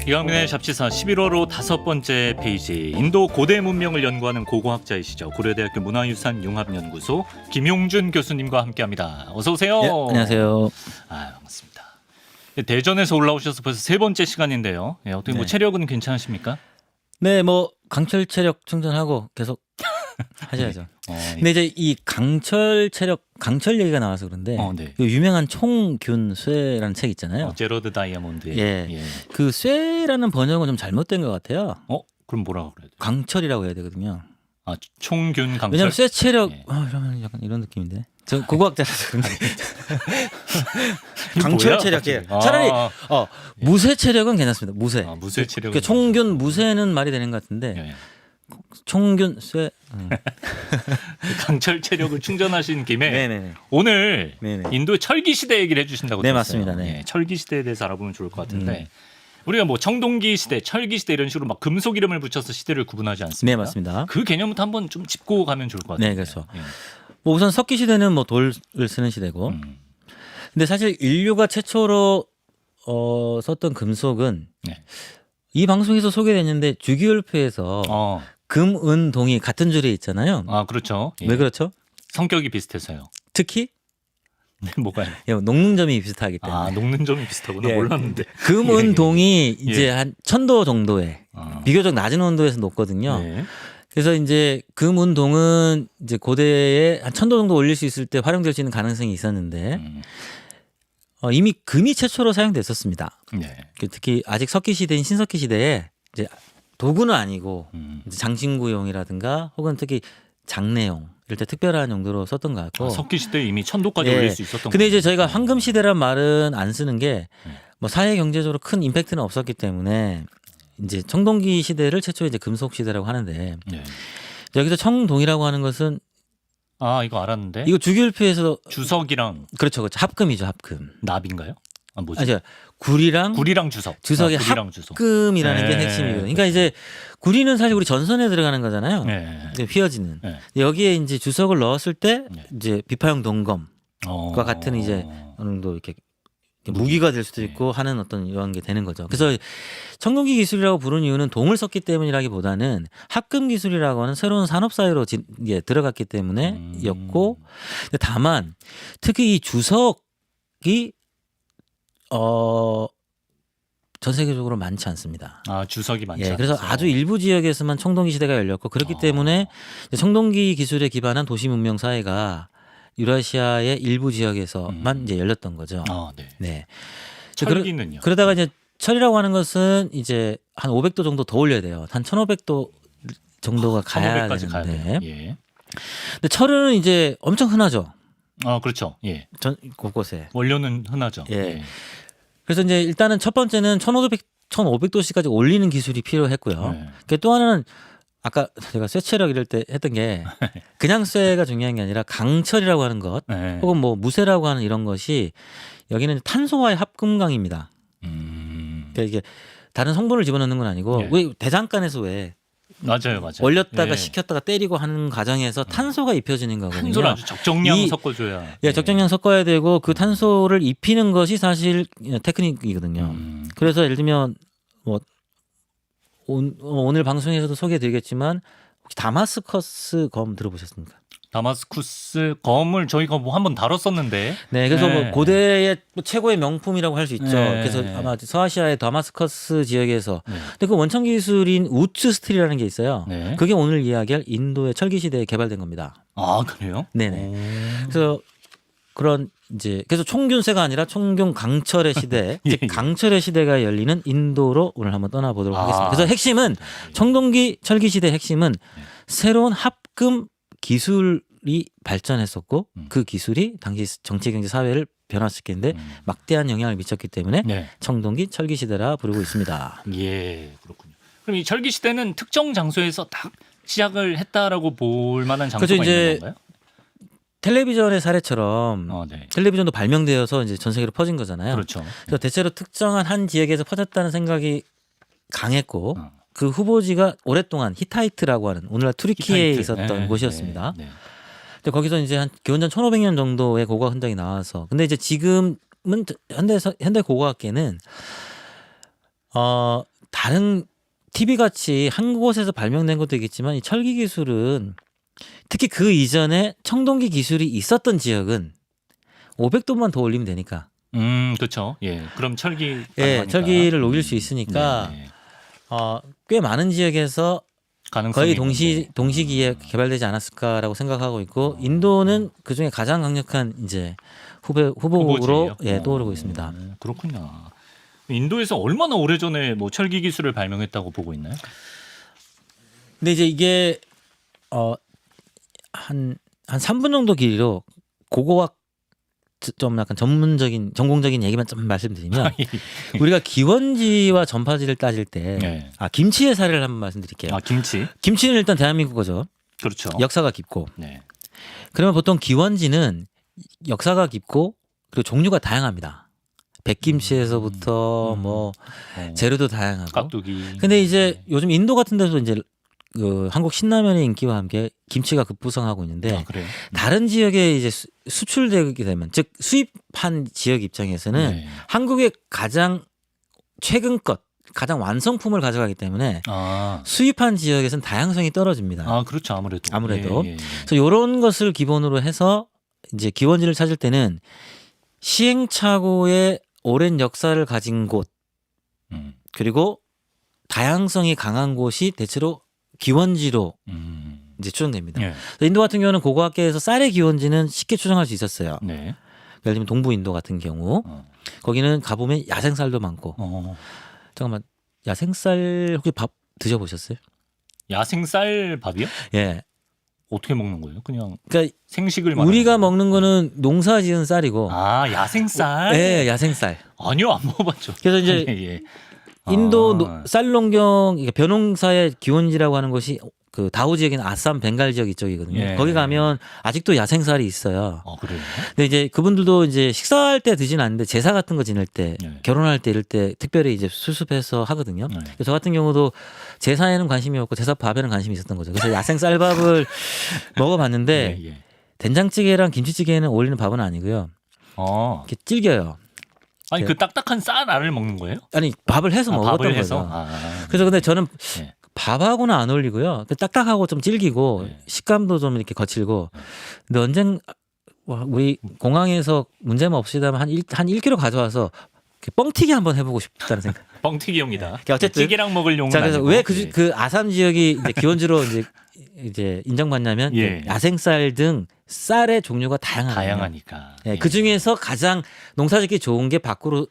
이강민의 잡지사 11월호 5번째 페이지. 인도 고대 문명을 연구하는 고고학자이시죠. 고려대학교 문화유산융합연구소 김용준 교수님과 함께합니다. 어서 오세요. 예, 안녕하세요. 반갑습니다. 대전에서 올라오셔서 벌써 세 번째 시간인데요. 어떻게 뭐 네. 체력은 괜찮으십니까? 네, 뭐 강철 체력 충전하고 계속 하셔야죠. 근데 이제 이 강철 얘기가 나와서 그런데 네. 그 유명한 총균쇠라는 책 있잖아요. 제러드 다이아몬드의. 예. 그 쇠라는 번역은 좀 잘못된 것 같아요. 그럼 뭐라고 그래야 돼요? 강철이라고 해야 되거든요. 총균 강철. 왜냐면 쇠 체력 예. 이러면 약간 이런 느낌인데. 저 고고학자라서 그런데 이게 강철 뭐야, 체력이에요. 갑자기? 차라리 무쇠 체력은 괜찮습니다. 무쇠. 무쇠 체력. 그러니까 총균 무쇠는 말이 되는 것 같은데 예. 총균 쇠. 강철 체력을 충전하신 김에 네네네. 오늘 네네. 인도의 철기 시대 얘기를 해주신다고 네, 들었어요. 맞습니다. 네. 철기 시대에 대해서 알아보면 좋을 것 같은데 우리가 뭐 청동기 시대, 철기 시대 이런 식으로 막 금속 이름을 붙여서 시대를 구분하지 않습니까? 네, 맞습니다. 그 개념부터 한번 좀 짚고 가면 좋을 것 같아요. 네, 그렇죠. 뭐 우선 석기 시대는 뭐 돌을 쓰는 시대고, 근데 사실 인류가 최초로 썼던 금속은 네. 이 방송에서 소개됐는데 주기율표에서 금, 은, 동이 같은 줄에 있잖아요. 그렇죠. 예. 왜 그렇죠? 성격이 비슷해서요. 특히 네, 뭐가요? 녹는점이 비슷하기 때문에. 녹는 점이 비슷하구나. 예. 몰랐는데. 금, 은, 동이 이제 예. 한 1000도 정도에 비교적 낮은 온도에서 녹거든요. 네. 그래서 이제 금, 은, 동은 이제 고대에 한 1000도 정도 올릴 수 있을 때 활용될 수 있는 가능성이 있었는데 이미 금이 최초로 사용됐었습니다. 네. 특히 아직 석기 시대인 신석기 시대에 이제 도구는 아니고 이제 장신구용이라든가 혹은 특히 장례용 이럴 때 특별한 용도로 썼던 것 같고. 석기 시대에 이미 1000도까지 예. 올릴 수 있었던 근데 이제 거군요. 저희가 황금 시대란 말은 안 쓰는 게 뭐 사회 경제적으로 큰 임팩트는 없었기 때문에 이제 청동기 시대를 최초 이제 금속 시대라고 하는데 네. 여기서 청동이라고 하는 것은 이거 알았는데. 이거 주기율표에서 주석이랑 그렇죠. 합금이죠, 합금. 납인가요? 뭐지? 아니요. 구리랑 주석. 주석의 구리랑 주석. 합금이라는 게 네. 핵심이거든요. 그러니까 이제 구리는 사실 우리 전선에 들어가는 거잖아요. 네. 이제 휘어지는. 네. 여기에 이제 주석을 넣었을 때 네. 이제 비파형 동검과 같은 이제 어느 정도 이렇게 무기가 될 수도 있고 하는 어떤 이런 게 되는 거죠. 그래서 청동기 기술이라고 부르는 이유는 동을 썼기 때문이라기보다는 합금 기술이라고 하는 새로운 산업 사회로 들어갔기 때문에였고, 다만 특히 이 주석이 전 세계적으로 많지 않습니다. 주석이 많지 예, 않아서. 그래서 아주 일부 지역에서만 청동기 시대가 열렸고 그렇기 때문에 청동기 기술에 기반한 도시 문명 사회가 유라시아의 일부 지역에서만 이제 열렸던 거죠. 네. 네. 철기는요? 그러다가 이제 철이라고 하는 것은 이제 한 500도 정도 더 올려야 돼요. 한 1500도 정도가 가야 1500까지 가야 되는데. 돼요. 예. 근데 철은 이제 엄청 흔하죠. 그렇죠. 예. 곳곳에. 원료는 흔하죠. 예. 그래서 이제 일단은 첫 번째는 1500도씨까지 올리는 기술이 필요했고요. 네. 또 하나는 아까 제가 쇠체력 이럴 때 했던 게 그냥 쇠가 중요한 게 아니라 강철이라고 하는 것 네. 혹은 뭐 무쇠라고 하는 이런 것이 여기는 탄소와의 합금강입니다. 그러니까 이게 다른 성분을 집어넣는 건 아니고 예. 왜 대장간에서 왜 맞아요. 올렸다가 예. 식혔다가 때리고 하는 과정에서 탄소가 입혀지는 거거든요. 탄소를 아주 적정량 섞어줘야. 예, 적정량 섞어야 되고 그 탄소를 입히는 것이 사실 테크닉이거든요. 그래서 예를 들면 뭐 오늘 방송에서도 소개해드리겠지만 혹시 다마스커스 검 들어보셨습니까? 다마스쿠스 검을 저희가 뭐 한번 다뤘었는데. 네, 그래서 네. 뭐 고대의 최고의 명품이라고 할 수 있죠. 네. 그래서 아마 서아시아의 다마스커스 지역에서 근데 그 원천 기술인 우츠 스틸이라는 게 있어요. 네. 그게 오늘 이야기할 인도의 철기 시대에 개발된 겁니다. 그래요? 네네. 그래서 그런 이제 그래서 총균쇠가 아니라 총균 강철의 시대, 예, 즉 예. 강철의 시대가 열리는 인도로 오늘 한번 떠나보도록 하겠습니다. 그래서 핵심은 청동기 철기 시대의 핵심은 새로운 합금 기술이 발전했었고 그 기술이 당시 정치, 경제, 사회를 변화시키는데 막대한 영향을 미쳤기 때문에 네. 청동기 철기 시대라 부르고 있습니다. 예, 그렇군요. 그럼 이 철기 시대는 특정 장소에서 딱 시작을 했다라고 볼 만한 장소가 그렇죠, 이제 있는 건가요? 텔레비전의 사례처럼 네. 텔레비전도 발명되어서 이제 전 세계로 퍼진 거잖아요. 그렇죠. 그래서 대체로 특정한 한 지역에서 퍼졌다는 생각이 강했고 그 후보지가 오랫동안 히타이트라고 하는 오늘날 투르키에 히타이트. 있었던 곳이었습니다. 네. 근데 거기서 이제 한 기원전 1500년 정도의 고고학 흔적이 나와서 근데 이제 지금은 현대 고고학계는 다른 TV 같이 한 곳에서 발명된 것도 있겠지만 이 철기 기술은 특히 그 이전에 청동기 기술이 있었던 지역은 500도만 더 올리면 되니까. 그렇죠. 예, 그럼 철기 예, 가능하니까. 철기를 녹일 수 있으니까 네, 네. 꽤 많은 지역에서 가능성이 거의 있는데. 동시기에 개발되지 않았을까라고 생각하고 있고 인도는 그 중에 가장 강력한 이제 후보로 후보지예요? 떠오르고 있습니다. 그렇군요. 인도에서 얼마나 오래전에 뭐 철기 기술을 발명했다고 보고 있나요? 근데 이제 이게 한 3분 정도 길이로 고고학 좀 약간 전공적인 얘기만 좀 말씀드리면 우리가 기원지와 전파지를 따질 때 네. 김치의 사례를 한번 말씀드릴게요. 김치. 김치는 일단 대한민국 거죠. 그렇죠. 역사가 깊고. 네. 그러면 보통 기원지는 역사가 깊고 그리고 종류가 다양합니다. 백김치에서부터 뭐 재료도 다양하고. 깍두기. 근데 이제 요즘 인도 같은 데서 이제 그 한국 신라면의 인기와 함께 김치가 급부상하고 있는데 그래요? 다른 지역에 이제 수출되게 되면 즉 수입한 지역 입장에서는 네. 한국의 가장 최근 것 가장 완성품을 가져가기 때문에 수입한 지역에서는 다양성이 떨어집니다. 그렇죠. 아무래도. 예. 그래서 이런 것을 기본으로 해서 이제 기원지를 찾을 때는 시행착오의 오랜 역사를 가진 곳 그리고 다양성이 강한 곳이 대체로 기원지로 이제 추정됩니다. 예. 인도 같은 경우는 고고학계에서 쌀의 기원지는 쉽게 추정할 수 있었어요. 네. 예를 들면 동부 인도 같은 경우 거기는 가보면 야생쌀도 많고. 잠깐만 야생쌀 혹시 밥 드셔보셨어요? 야생쌀 밥이요? 예. 어떻게 먹는 거예요? 그냥 그러니까 생식을 우리가 먹는 거는 농사지은 쌀이고. 야생쌀? 네, 야생쌀. 아니요, 안 먹어봤죠. 그래서 이제 예. 인도 쌀농경 벼농사의 기원지라고 하는 것이 그 다우 지역인 아쌈 벵갈 지역 이쪽이거든요. 예. 거기 가면 아직도 야생쌀이 있어요. 그래요? 근데 이제 그분들도 이제 식사할 때 드지는 않는데 제사 같은 거 지낼 때, 예. 결혼할 때 이럴 때 특별히 이제 수습해서 하거든요. 저 같은 경우도 제사에는 관심이 없고 제사밥에는 관심이 있었던 거죠. 그래서 야생쌀밥을 먹어봤는데 예. 된장찌개랑 김치찌개에는 어울리는 밥은 아니고요. 이렇게 질겨요. 아니 그 딱딱한 쌀 알을 먹는 거예요? 아니 밥을 해서 먹었던 밥을 거죠. 해서? 그래서 근데 저는 예. 밥하고는 안 어울리고요. 딱딱하고 좀 질기고 식감도 좀 이렇게 거칠고. 근데 언젠 우리 공항에서 문제만 없이다면 한 1kg 가져와서 뻥튀기 한번 해보고 싶다는 생각. 뻥튀기용이다. 어쨌든 찌개랑 먹을 용은 자, 그래서 아니고. 왜 그 아삼 지역이 이제 기원지로 이제 인정받냐면 야생쌀 등 쌀의 종류가 다양하니까. 예, 그 중에서 가장 농사짓기 좋은 게 밖으로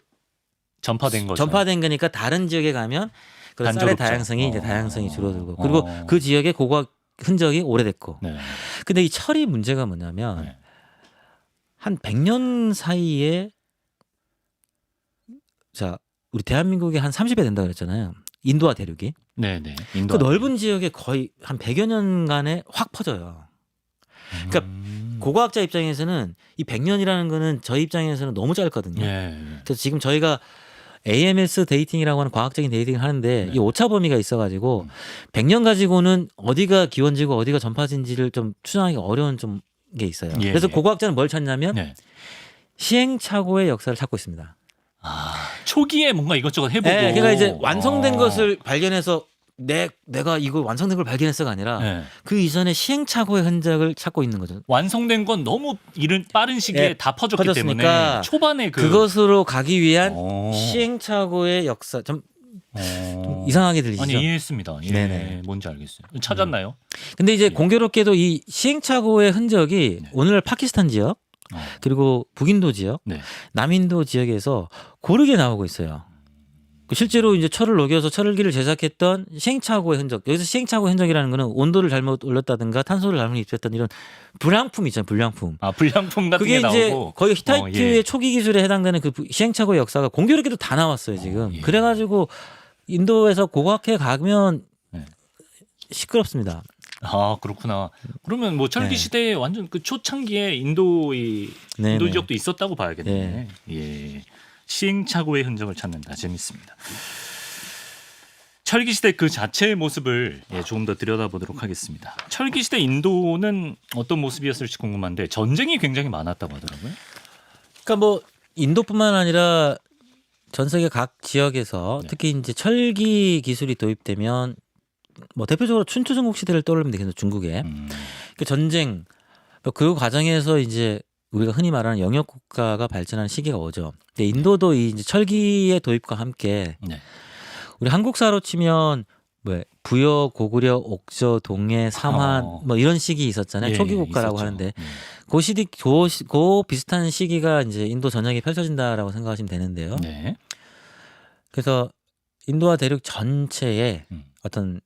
전파된 거죠. 전파된 거니까 다른 지역에 가면 그 쌀의 단조롭죠. 다양성이 이제 다양성이 줄어들고 그리고 그 지역의 고고학 흔적이 오래됐고. 네. 근데 이 철이 문제가 뭐냐면 한 100년 사이에 자 우리 대한민국이 한 30배 된다 그랬잖아요. 인도와 대륙이. 네네. 그 넓은 지역에 거의 한 100여 년간에 확 퍼져요. 그러니까 고고학자 입장에서는 이 100년이라는 거는 저희 입장에서는 너무 짧거든요. 그래서 지금 저희가 AMS 데이팅이라고 하는 과학적인 데이팅을 하는데 이 오차 범위가 있어가지고 100년 가지고는 어디가 기원지고 어디가 전파진지를 좀 추정하기가 어려운 좀 게 있어요. 그래서 고고학자는 뭘 찾냐면 시행착오의 역사를 찾고 있습니다. 초기에 뭔가 이것저것 해보고. 그러니까 이제 완성된 것을 발견해서 내가 이거 완성된 걸 발견했어가 아니라 그 이전에 시행착오의 흔적을 찾고 있는 거죠. 완성된 건 너무 빠른 시기에 다 퍼졌기 퍼졌으니까 때문에 초반에 그것으로 가기 위한 시행착오의 역사 좀 이상하게 들리시죠? 아니 이해했습니다. 네네. 뭔지 알겠어요. 찾았나요? 근데 이제 공교롭게도 이 시행착오의 흔적이 오늘 파키스탄 지역 그리고 북인도 지역, 남인도 지역에서 고르게 나오고 있어요. 실제로 이제 철을 녹여서 철기를 제작했던 시행착오의 흔적. 여기서 시행착오의 흔적이라는 거는 온도를 잘못 올렸다든가 탄소를 잘못 입혔던 이런 불량품 있잖아요. 불량품. 불량품 같은 그게 게 이제 나오고. 거의 히타이트의 초기 기술에 해당되는 그 시행착오의 역사가 공교롭게도 다 나왔어요 지금. 그래가지고 인도에서 고고학회 가면 시끄럽습니다. 그렇구나. 그러면 뭐 철기 시대에 완전 그 초창기에 인도 지역도 있었다고 봐야겠네. 시행착오의 흔적을 찾는다. 재밌습니다. 철기 시대 그 자체의 모습을 조금 더 들여다보도록 하겠습니다. 철기 시대 인도는 어떤 모습이었을지 궁금한데 전쟁이 굉장히 많았다고 하더라고요. 그러니까 뭐 인도뿐만 아니라 전 세계 각 지역에서 네. 특히 이제 철기 기술이 도입되면 뭐 대표적으로 춘추전국 시대를 떠올리면 되겠죠. 중국에 그 전쟁 그 과정에서 이제 우리가 흔히 말하는 영역 국가가 발전하는 시기가 오죠. 근데 인도도 이 이제 철기의 도입과 함께 네. 우리 한국사로 치면 뭐 부여, 고구려, 옥저, 동해, 삼한 뭐 이런 시기 있었잖아요. 예, 초기 국가라고 있었죠. 하는데 그 시기 그 비슷한 시기가 이제 인도 전역에 펼쳐진다라고 생각하시면 되는데요. 네. 그래서 인도와 대륙 전체에 음. 어떤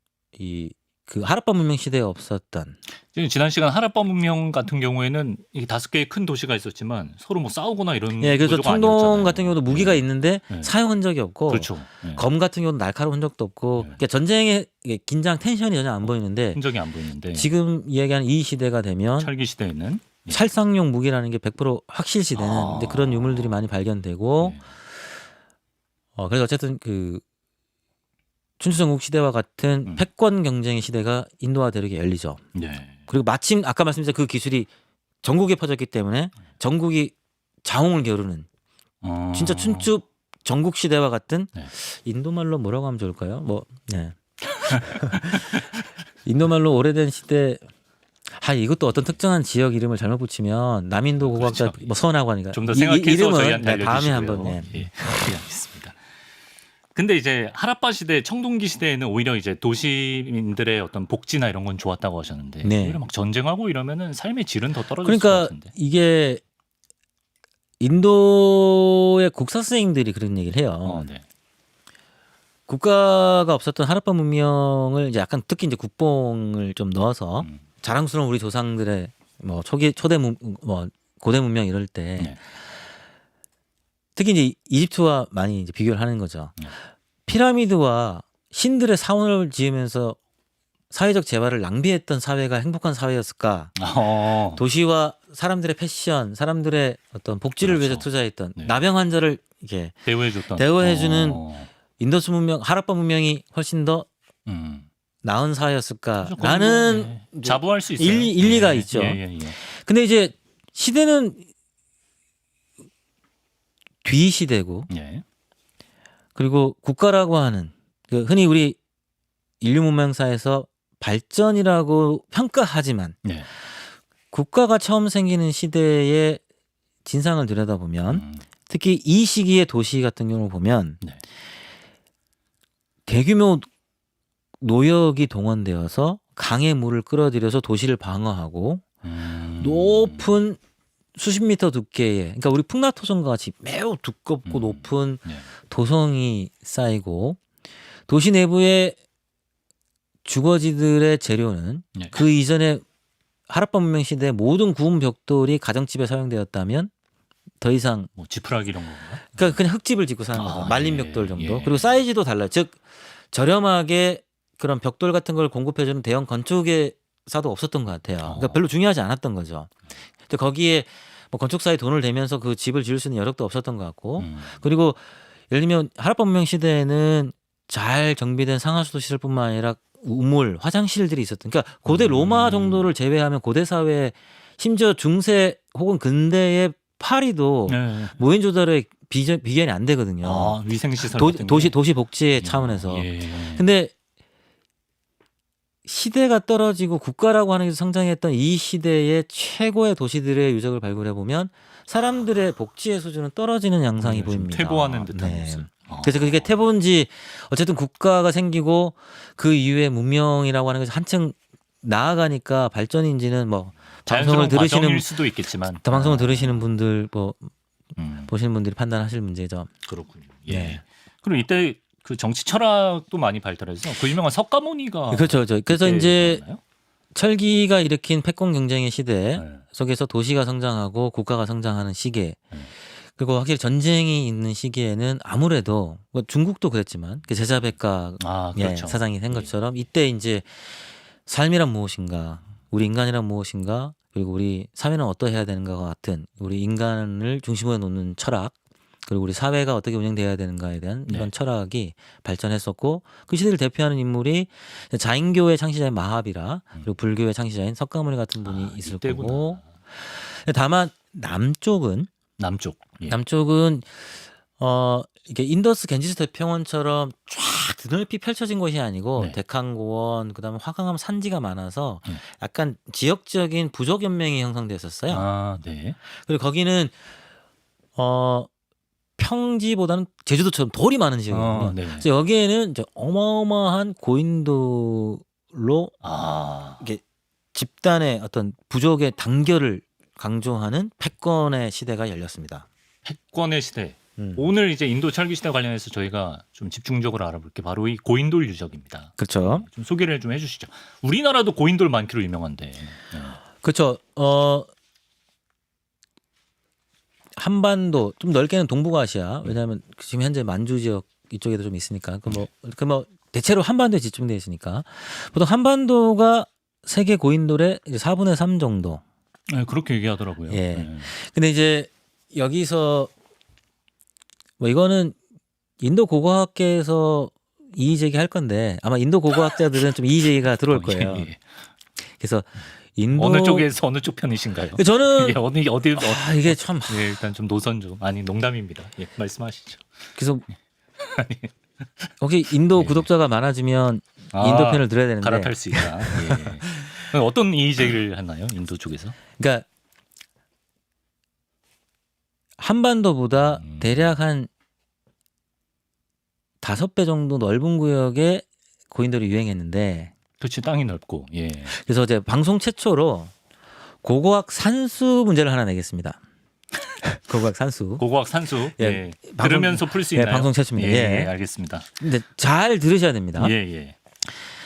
그 하라파 문명 시대에 없었던 지금 지난 시간 하라파 문명 같은 경우에는 이 5개의 큰 도시가 있었지만 서로 뭐 싸우거나 이런 예, 그래서 구조가 청동 아니었잖아요. 같은 경우도 무기가 네. 있는데 네. 사용한 적이 없고 그렇죠. 네. 검 같은 경우도 날카로운 흔적도 없고 네. 그러니까 전쟁의 긴장 텐션이 전혀 안 보이는데 흔적이 안 보이는데 지금 이야기하는 이 시대가 되면 철기 시대에는 살상용 무기라는 게 100% 확실시되는 근데 그런 유물들이 많이 발견되고 네. 그래서 어쨌든 그 춘추전국 시대와 같은 패권 경쟁의 시대가 인도와 대륙에 열리죠. 네. 그리고 마침 아까 말씀드린 그 기술이 전국에 퍼졌기 때문에 전국이 자웅을 겨루는 진짜 춘추 전국 시대와 같은 네. 인도 말로 뭐라고 하면 좋을까요? 뭐 네. 인도 말로 오래된 시대. 이것도 어떤 특정한 지역 이름을 잘못 붙이면 남인도 고고학자 그렇죠. 뭐 서운하고 하니까 좀 더 생각해서 이름은 저희한테 네, 다음에 알려주시고요. 한번 네. 예, 알겠습니다. 근데 이제 하라파 시대, 청동기 시대에는 오히려 이제 도시민들의 어떤 복지나 이런 건 좋았다고 하셨는데 네. 오히려 막 전쟁하고 이러면은 삶의 질은 더 떨어질 것 그러니까 같은데. 이게 인도의 국사 선생님들이 그런 얘기를 해요. 네. 국가가 없었던 하라파 문명을 이제 약간 특히 이제 국뽕을 좀 넣어서 자랑스러운 우리 조상들의 뭐 초대 뭐 고대 문명 이럴 때 네. 특히 이제 이집트와 많이 이제 비교를 하는 거죠. 네. 피라미드와 신들의 사원을 지으면서 사회적 재화를 낭비했던 사회가 행복한 사회였을까? 도시와 사람들의 패션, 사람들의 어떤 복지를 그렇죠. 위해서 투자했던 네. 나병 환자를 이렇게 대우해줬던. 대우해주는 인더스 문명, 하라파 문명이 훨씬 더 나은 그렇죠. 사회였을까라는 네. 자부할 수 있어요. 일리가 예, 있죠. 예. 근데 이제 시대는 뒤 시대고 예. 그리고 국가라고 하는 그 흔히 우리 인류 문명사에서 발전이라고 평가하지만 네. 국가가 처음 생기는 시대의 진상을 들여다보면 특히 이 시기의 도시 같은 경우를 보면 네. 대규모 노역이 동원되어서 강의 물을 끌어들여서 도시를 방어하고 높은 수십 미터 두께의 그러니까 우리 풍라토성과 같이 매우 두껍고 높은 네. 도성이 쌓이고 도시 내부의 주거지들의 재료는 네. 그 이전에 하라파 문명 시대의 모든 구운 벽돌이 가정집에 사용되었다면 더 이상 뭐 지푸라기 이런 건가요? 그러니까 그냥 흙집을 짓고 사는 거죠. 말린 예, 벽돌 정도. 예. 그리고 사이즈도 달라요. 즉 저렴하게 그런 벽돌 같은 걸 공급해주는 대형 건축회사도 없었던 것 같아요. 그러니까 별로 중요하지 않았던 거죠. 근데 거기에 뭐 건축사에 돈을 대면서 그 집을 지을 수 있는 여력도 없었던 것 같고 그리고 예를 들면 하라파 문명 시대에는 잘 정비된 상하수도 시설뿐만 아니라 우물, 화장실들이 있었던 그러니까 고대 로마 정도를 제외하면 고대 사회 심지어 중세 혹은 근대의 파리도 네. 모헨조다로의 비견이 안 되거든요. 위생시설 도시 복지의 차원에서. 예. 근데 시대가 떨어지고 국가라고 하는 게 성장했던 이 시대의 최고의 도시들의 유적을 발굴해 보면 사람들의 복지의 수준은 떨어지는 양상이 보입니다. 퇴보하는 듯한 네. 모습. 그래서 그게 퇴보인지 어쨌든 국가가 생기고 그 이후에 문명이라고 하는 것이 한층 나아가니까 발전인지는 뭐 방송을 들으시는 수도 있겠지만 방송을 들으시는 분들 뭐 보시는 분들이 판단하실 문제죠. 그렇군요. 예. 네. 그리고 이때 그 정치 철학도 많이 발달해서 그 유명한 석가모니가 그렇죠. 그래서 이제 나왔나요? 철기가 일으킨 패권 경쟁의 시대 네. 속에서 도시가 성장하고 국가가 성장하는 시기에 그리고 확실히 전쟁이 있는 시기에는 아무래도 뭐 중국도 그랬지만 그 제자백가 그렇죠. 사상이 된 것처럼 이때 이제 삶이란 무엇인가, 우리 인간이란 무엇인가, 그리고 우리 사회는 어떠해야 되는가와 같은 우리 인간을 중심으로 놓는 철학, 그리고 우리 사회가 어떻게 운영돼야 되는가에 대한 이런 철학이 발전했었고 그 시대를 대표하는 인물이 자인교의 창시자인 마하비라 그리고 불교의 창시자인 석가모니 같은 분이 있을 이때구나. 거고 다만 남쪽은 남쪽. 예. 남쪽은 이게 인더스 겐지스 대평원처럼 쫙 드넓이 펼쳐진 곳이 아니고 네. 데칸고원 그다음에 화강암 산지가 많아서 약간 지역적인 부족 연맹이 형성됐었어요. 아, 네. 그리고 거기는 평지보다는 제주도처럼 돌이 많은 지역이거든요. 네. 그래서 여기에는 이제 어마어마한 고인돌로 이게 집단의 어떤 부족의 단결을 강조하는 패권의 시대가 열렸습니다. 패권의 시대. 오늘 이제 인도 철기 시대 관련해서 저희가 좀 집중적으로 알아볼 게 바로 이 고인돌 유적입니다. 그렇죠. 좀 소개를 좀 해주시죠. 우리나라도 고인돌 많기로 유명한데. 네. 그렇죠. 한반도 좀 넓게는 동북아시아. 왜냐하면 지금 현재 만주 지역 이쪽에도 좀 있으니까 그 뭐 대체로 한반도에 집중되어 있으니까 보통 한반도가 세계 고인돌의 이제 4분의 3 정도. 네, 그렇게 얘기하더라고요. 예. 네. 근데 이제 여기서 뭐 이거는 인도 고고학계에서 이의 제기할 건데 아마 인도 고고학자들은 좀 이의 제기가 들어올 거예요. 예. 그래서 인도 어느 쪽에서 어느 쪽 편이신가요? 저는 어디 이게 참 예, 일단 좀 노선 좀 아니 농담입니다. 예, 말씀하시죠. 그래서 혹시 인도 예. 구독자가 많아지면 인도 편을 들어야 되는데 갈아탈 수 있다. 예. 어떤 이의 제기를 하나요? 인도 쪽에서? 그러니까 한반도보다 대략 한 5배 정도 넓은 구역에 고인돌이 유행했는데 그렇지, 땅이 넓고. 예. 그래서 이제 방송 최초로 고고학 산수 문제를 하나 내겠습니다. 고고학 산수. 고고학 산수. 예. 예. 방송- 들으면서 풀 수 예, 있나요? 방송 최초입니다. 예, 예. 알겠습니다. 근데 잘 들으셔야 됩니다. 예.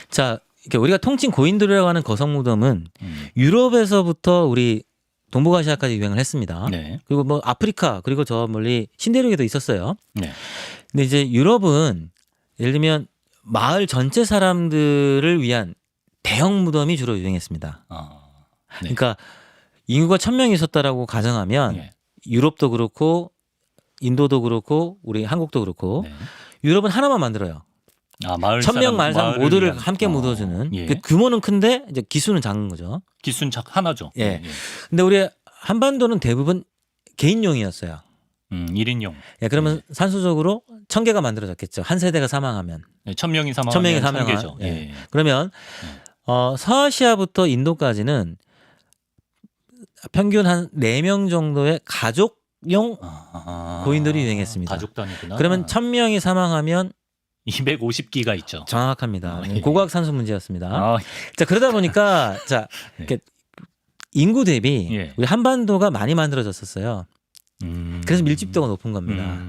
자, 이렇게 우리가 통칭 고인돌이라고 하는 거성무덤은 유럽에서부터 우리 동북아시아까지 유행을 했습니다. 네. 그리고 뭐 아프리카 그리고 저 멀리 신대륙에도 있었어요. 네. 근데 이제 유럽은 예를 들면 마을 전체 사람들을 위한 대형 무덤이 주로 유행했습니다. 네. 그러니까 인구가 1000명이 있었다라고 가정하면 예. 유럽도 그렇고 인도도 그렇고 우리 한국도 그렇고 네. 유럽은 하나만 만들어요. 마을 1000명 마을 사람 모두를 위한. 함께 묻어주는. 예. 그 규모는 큰데 이제 기수는 작은 거죠. 기순착 하나죠. 예. 근데 우리 한반도는 대부분 개인용이었어요. 1인용. 예, 그러면 산수적으로 1000개가 만들어졌겠죠. 한 세대가 사망하면. 네, 1000명이 1000명이 사망하면 사망한. 1000개죠. 예. 예. 그러면 서아시아부터 인도까지는 평균 한 4명 정도의 가족용 고인돌이 유행했습니다. 가족 단위구나. 그러면 1000명이 사망하면 250기가 있죠. 정확합니다. 예. 고고학 산수 문제였습니다. 자, 그러다 보니까 자, 네. 이렇게 인구 대비 예. 우리 한반도가 많이 만들어졌었어요. 그래서 밀집도가 높은 겁니다.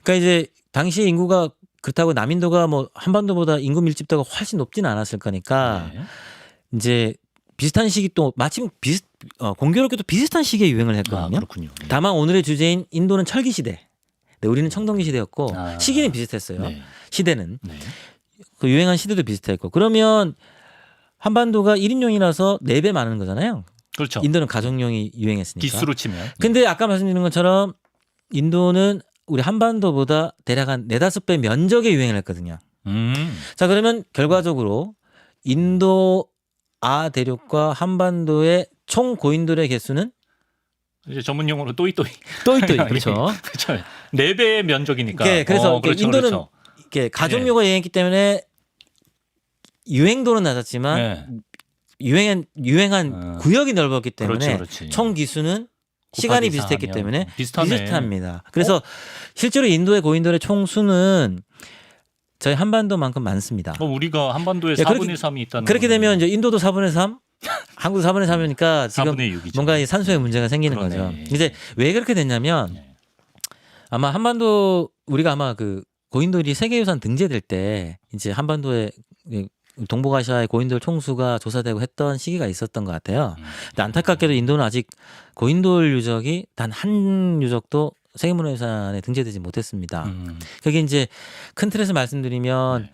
그러니까 이제 당시 인구가 그렇다고 남인도가 뭐 한반도보다 인구 밀집도가 훨씬 높지는 않았을 거니까 네. 이제 비슷한 시기 또 마침 공교롭게도 비슷한 시기에 유행을 했거든요. 그렇군요. 예. 다만 오늘의 주제인 인도는 철기 시대. 네, 우리는 청동기 시대였고 시기는 비슷했어요. 네. 시대는 네. 그 유행한 시대도 비슷했고 그러면 한반도가 1인용이라서 4배 많은 거잖아요. 그렇죠. 인도는 가족용이 유행했으니까. 기수로 치면. 근데 아까 말씀드린 것처럼 인도는 우리 한반도보다 대략 한 4-5배 면적의 유행을 했거든요. 자, 그러면 결과적으로 인도아 대륙과 한반도의 총 고인돌의 개수는 이제 전문 용어로 또이또이. 또이또이. 그렇죠. 그렇죠. 4배의 면적이니까. 네, 그래서 그렇죠, 인도는 그렇죠. 이렇게 가족용가 유행했기 때문에 유행도는 낮았지만 네. 유행한 구역이 넓었기 때문에 그렇지. 총 기수는 시간이 곱하기 비슷했기 4 하면 때문에 비슷하네. 비슷합니다. 그래서 실제로 인도의 고인돌의 총 수는 저희 한반도만큼 많습니다. 우리가 한반도에 예, 4분의 3이 있다는 그렇게 거는 되면 이제 인도도 4분의 3, 한국도 4분의 3이니까 지금 4분의 6이죠. 뭔가 이 산소에 문제가 생기는 그러네. 거죠. 이제 왜 그렇게 됐냐면 네. 아마 한반도 우리가 아마 그 고인돌이 세계유산 등재될 때 이제 한반도에 동북아시아의 고인돌 총수가 조사되고 했던 시기가 있었던 것 같아요. 근데 안타깝게도 인도는 아직 고인돌 유적이 단 한 유적도 세계문화유산에 등재되지 못했습니다. 그게 이제 큰 틀에서 말씀드리면 네.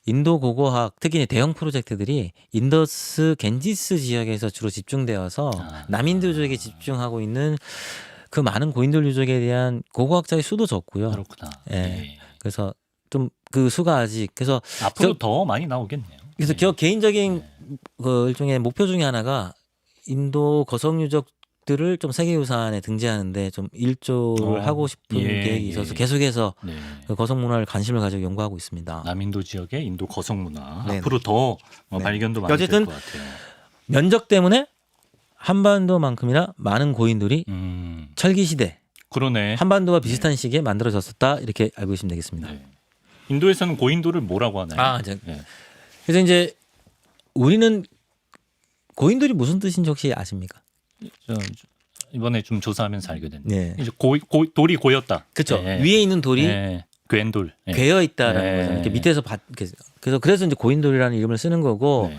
인도 고고학 특히 대형 프로젝트들이 인더스 겐지스 지역에서 주로 집중되어서 남인도족에 집중하고 있는 그 많은 고인돌 유적에 대한 고고학자의 수도 적고요. 그렇구나. 예. 네. 그래서 좀 그 수가 아직 그래서 앞으로 더 많이 나오겠네요. 그래서 개인적인 그 일종의 목표 중에 하나가 인도 거성 유적 곡들을 좀 세계유산에 등재하는데 좀 일조를 하고 싶은 계획이 있어서 계속해서 네. 그 거성문화를 관심을 가지고 연구하고 있습니다. 남인도 지역의 인도 거성문화 네네. 앞으로 더 네. 발견도 많이 어쨌든 될 것 같아요. 면적 때문에 한반도만큼이나 많은 고인돌이 철기 시대 그러네. 한반도와 비슷한 시기에 만들어졌었다 이렇게 알고 계시면 되겠습니다. 네. 인도에서는 고인돌을 뭐라고 하나요? 네. 그래서 이제 우리는 고인돌이 무슨 뜻인지 혹시 아십니까? 이번에 좀 조사하면서 알게 됐네. 네. 이제 돌이 고였다. 그렇죠. 네. 위에 있는 돌이 네. 괴돌. 네. 괴어 있다라는 네. 거죠. 이렇게 밑에서 그래서 이제 고인돌이라는 이름을 쓰는 거고 네.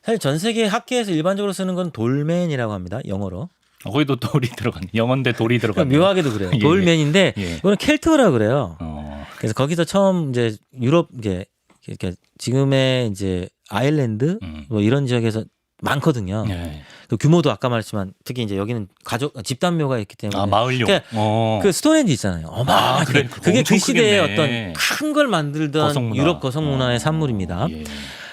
사실 전 세계 학계에서 일반적으로 쓰는 건 돌맨이라고 합니다. 영어로. 거기도 돌이 들어갔네. 영어인데 돌이 들어갔네. 묘하게도 그래요. 예. 돌맨인데 예. 이거는 켈트어라 그래요. 어. 그래서 거기서 처음 이제 유럽 이렇게 지금의 이제 아일랜드 뭐 이런 지역에서 많거든요. 네. 그 규모도 아까 말했지만 특히 이제 여기는 집단묘가 있기 때문에 마을용. 그러니까 그 스톤헨지 있잖아요. 그래. 그게 그 시대에 크겠네. 어떤 큰 걸 만들던 거성문화. 유럽 거성문화의 산물입니다. 예.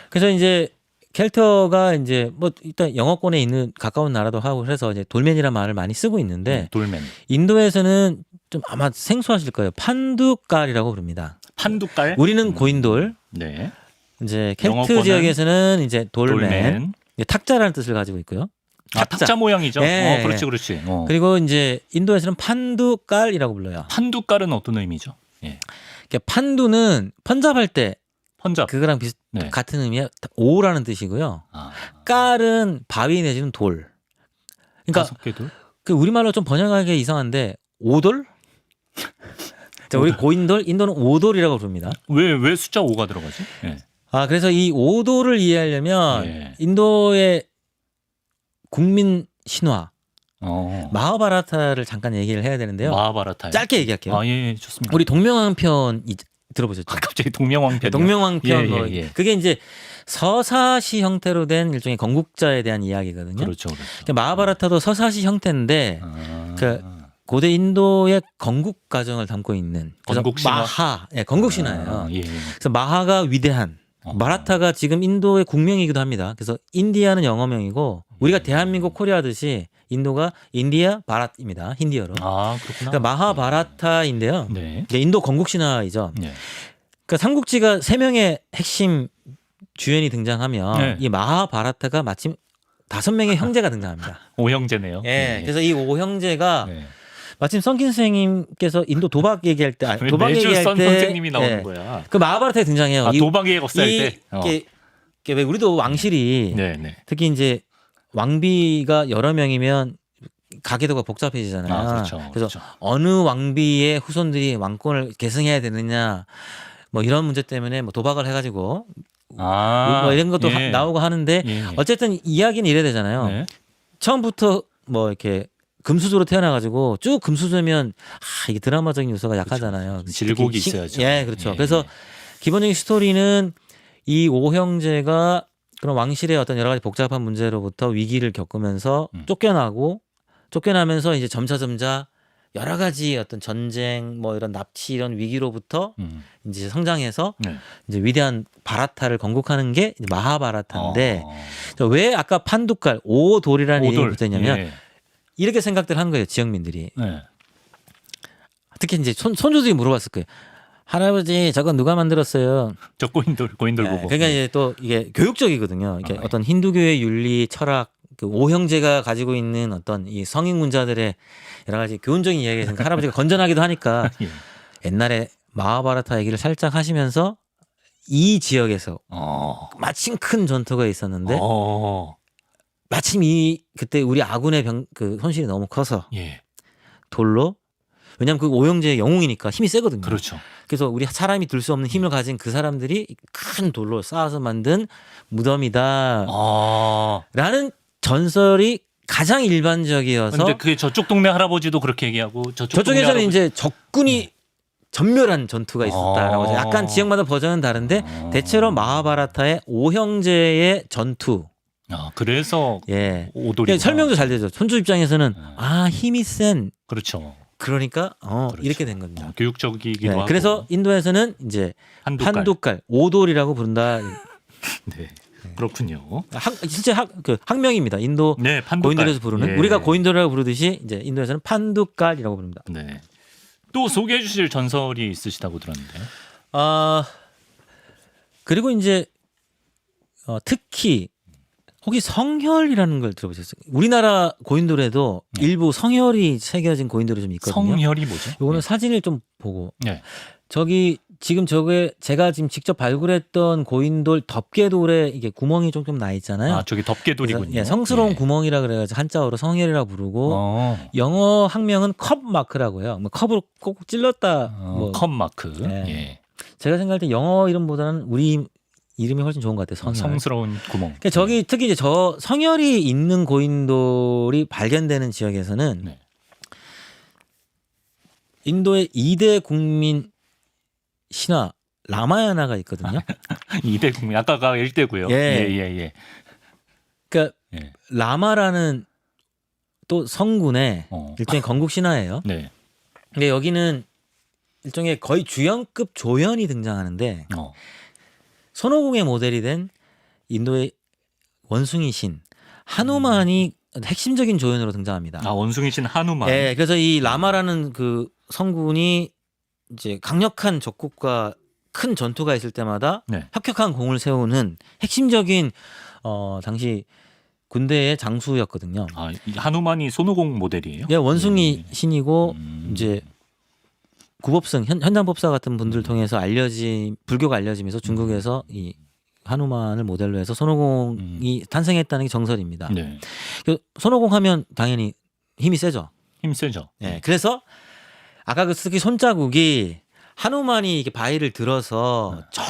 그래서 이제 켈터가 이제 뭐 일단 영어권에 있는 가까운 나라도 하고 그래서 이제 돌맨이라는 말을 많이 쓰고 있는데 돌맨. 인도에서는 좀 아마 생소하실 거예요. 판두깔이라고 부릅니다. 판두깔. 우리는 고인돌. 네. 이제 켈트 영어권은 지역에서는 이제 돌맨. 돌맨. 탁자라는 뜻을 가지고 있고요. 탁자 모양이죠. 네. 그렇지. 그리고 이제 인도에서는 판두깔이라고 불러요. 판두깔은 어떤 의미죠? 예. 그러니까 판두는 펀잡할 때 펀잡. 그거랑 네. 같은 의미의 오라는 뜻이고요. 깔은 바위 내지는 돌. 그러니까 5개 돌? 그 우리말로 좀 번역하기 이상한데 오돌? 자, 우리 고인돌, 인도는 오돌이라고 부릅니다. 왜 숫자 5가 들어가지? 예. 그래서 이 오돌을 이해하려면 예. 인도의 국민 신화 마하바라타를 잠깐 얘기를 해야 되는데요. 마하바라타. 짧게 얘기할게요. 예, 좋습니다. 우리 동명왕편 들어보셨죠? 갑자기 동명왕편. 동명왕편 예. 그게 이제 서사시 형태로 된 일종의 건국자에 대한 이야기거든요. 그렇죠. 그러니까 마하바라타도 서사시 형태인데 그 고대 인도의 건국 과정을 담고 있는 건국신화. 건국신화예요. 예. 그래서 마하가 위대한 마라타가 지금 인도의 국명이기도 합니다. 그래서 인디아는 영어명이고 우리가 대한민국 코리아듯이 인도가 인디아 바랏입니다. 힌디어로. 그렇구나. 그러니까 마하바라타인데요. 네. 인도 건국신화이죠. 네. 그러니까 삼국지가 3명의 핵심 주연이 등장하면 네. 이 마하바라타가 마침 5명의 형제가 등장합니다. 오형제네요. 예. 그래서 이 5형제가 네. 마침 썬 선생님께서 인도 도박 얘기할 때 도박 매주 얘기할 썬 때 선생님이 나오는 거야. 그 마하바라타에 등장해요. 도박의 역사할 때. 이게 왜 우리도 왕실이 네. 특히 이제 왕비가 여러 명이면 가계도가 복잡해지잖아요. 그렇죠. 그래서 어느 왕비의 후손들이 왕권을 계승해야 되느냐 뭐 이런 문제 때문에 뭐 도박을 해가지고 뭐 이런 것도 나오고 하는데 어쨌든 이야기는 이래야 되잖아요. 네. 처음부터 뭐 이렇게 금수저로 태어나가지고 쭉 금수저면 이게 드라마적인 요소가 약하잖아요. 그렇죠. 질곡이 있어야죠. 예, 그렇죠. 그래서 기본적인 스토리는 이 5형제가 그런 왕실의 어떤 여러 가지 복잡한 문제로부터 위기를 겪으면서 쫓겨나면서 이제 점차 여러 가지 어떤 전쟁 뭐 이런 납치 이런 위기로부터 이제 성장해서 이제 위대한 바라타를 건국하는 게 이제 마하바라타인데 왜 아까 판두깔 오돌이라는 이름이 붙어있냐면 이렇게 생각들 한 거예요. 지역민들이. 네. 특히 이제 손주들이 물어봤을 거예요. 할아버지 저건 누가 만들었어요? 저 고인돌 보고. 그러니까 이제 또 이게 교육적이거든요. 이게 어떤 힌두교의 윤리, 철학, 그 5형제가 가지고 있는 어떤 이 성인군자들의 여러 가지 교훈적인 이야기에서 할아버지가 건전하기도 하니까 옛날에 마하바라타 얘기를 살짝 하시면서 이 지역에서 마침 큰 전투가 있었는데 마침 그때 우리 아군의 그 손실이 너무 커서 돌로 왜냐하면 그 5형제의 영웅이니까 힘이 세거든요. 그렇죠. 그래서 우리 사람이 들 수 없는 힘을 가진 그 사람들이 큰 돌로 쌓아서 만든 무덤이다. 라는 전설이 가장 일반적이어서. 근데 그게 저쪽 동네 할아버지도 그렇게 얘기하고 저쪽에서는 이제 적군이 전멸한 전투가 있었다라고 약간 지역마다 버전은 다른데 대체로 마하바라타의 5형제의 전투. 그래서 오돌이 설명도 잘 되죠. 손주 입장에서는 힘이 센. 그렇죠. 그러니까 이렇게 된 겁니다. 교육적이기도 하고. 그래서 인도에서는 이제 판두깔 오돌이라고 부른다. 네. 그렇군요. 실제 그 학명입니다. 인도 네, 판두칼. 고인돌에서 부르는 예. 우리가 고인돌이라고 부르듯이 이제 인도에서는 판두칼이라고 부릅니다. 네. 또 소개해 주실 전설이 있으시다고 들었는데요. 그리고 이제 특히 혹시 성혈이라는 걸 들어보셨어요? 우리나라 고인돌에도 일부 성혈이 새겨진 고인돌이 좀 있거든요. 성혈이 뭐죠? 요거는 사진을 좀 보고 네. 저기 지금 저게 제가 지금 직접 발굴했던 고인돌 덮개돌에 이게 구멍이 좀 나 있잖아요. 아, 저기 덮개돌이군요. 예, 성스러운 예. 구멍이라 그래가지고 한자어로 성혈이라고 부르고 영어 학명은 컵 마크라고요. 뭐 컵으로 꼭 찔렀다. 뭐 컵 마크. 예. 예. 제가 생각할 때 영어 이름보다는 우리 이름이 훨씬 좋은 것 같아요. 성혈. 성스러운 구멍. 그러니까 저기 특히 이제 저 성혈이 있는 고인돌이 발견되는 지역에서는 네. 인도의 2대 국민 신화 라마야나가 있거든요. 2대 국민. 아까가 1대고요. 예. 예. 그러니까 예. 라마라는 또 성군의 일종의 건국 신화예요. 네. 근데 여기는 일종의 거의 주연급 조연이 등장하는데 손오공의 모델이 된 인도의 원숭이 신 하누만이 핵심적인 조연으로 등장합니다. 아, 원숭이 신 하누만. 예, 그래서 이 라마라는 그 성군이 이제 강력한 적국과 큰 전투가 있을 때마다 네. 혁혁한 공을 세우는 핵심적인 당시 군대의 장수였거든요. 아, 이 하누만이 손오공 모델이에요? 예, 원숭이 신이고 이제 구법승 현장법사 같은 분들 통해서 불교가 알려지면서 중국에서 이 하누만을 모델로 해서 손오공이 탄생했다는 게 정설입니다. 네. 손오공 하면 당연히 힘이 세죠. 힘 세죠. 예, 그래서 아까 그 특히 손자국이 하누만이 이렇게 바위를 들어서 저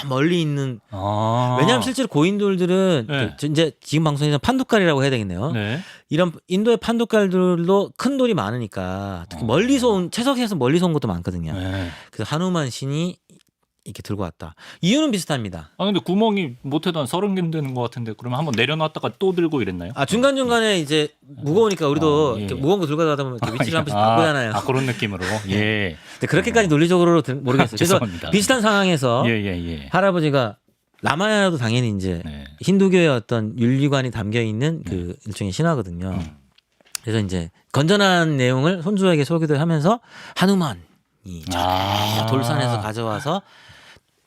멀리 있는 왜냐하면 실제로 고인돌들은 네. 이제 지금 방송에서 판두칼이라고 해야 되겠네요. 네. 이런 인도의 판두칼들도 큰 돌이 많으니까 특히 멀리서 온 채석에서 멀리서 온 것도 많거든요. 네. 그래서 하누만 신이 이렇게 들고 왔다. 이유는 비슷합니다. 아, 근데 구멍이 못해도 한 30개 되는 것 같은데 그러면 한번 내려놨다가 또 들고 이랬나요? 아, 중간중간에 이제 무거우니까 우리도 예. 이렇게 무거운 거 들고 가다 보면 이렇게 위치를 한 번씩 바꾸잖아요. 아, 그런 느낌으로. 예. 근데 그렇게까지 논리적으로 모르겠어요. 그래서 죄송합니다. 비슷한 상황에서 예. 할아버지가 라마야나도 당연히 이제 네. 힌두교의 어떤 윤리관이 담겨 있는 그 일종의 신화거든요. 그래서 이제 건전한 내용을 손주에게 소개를 하면서 하누만이 돌산에서 가져와서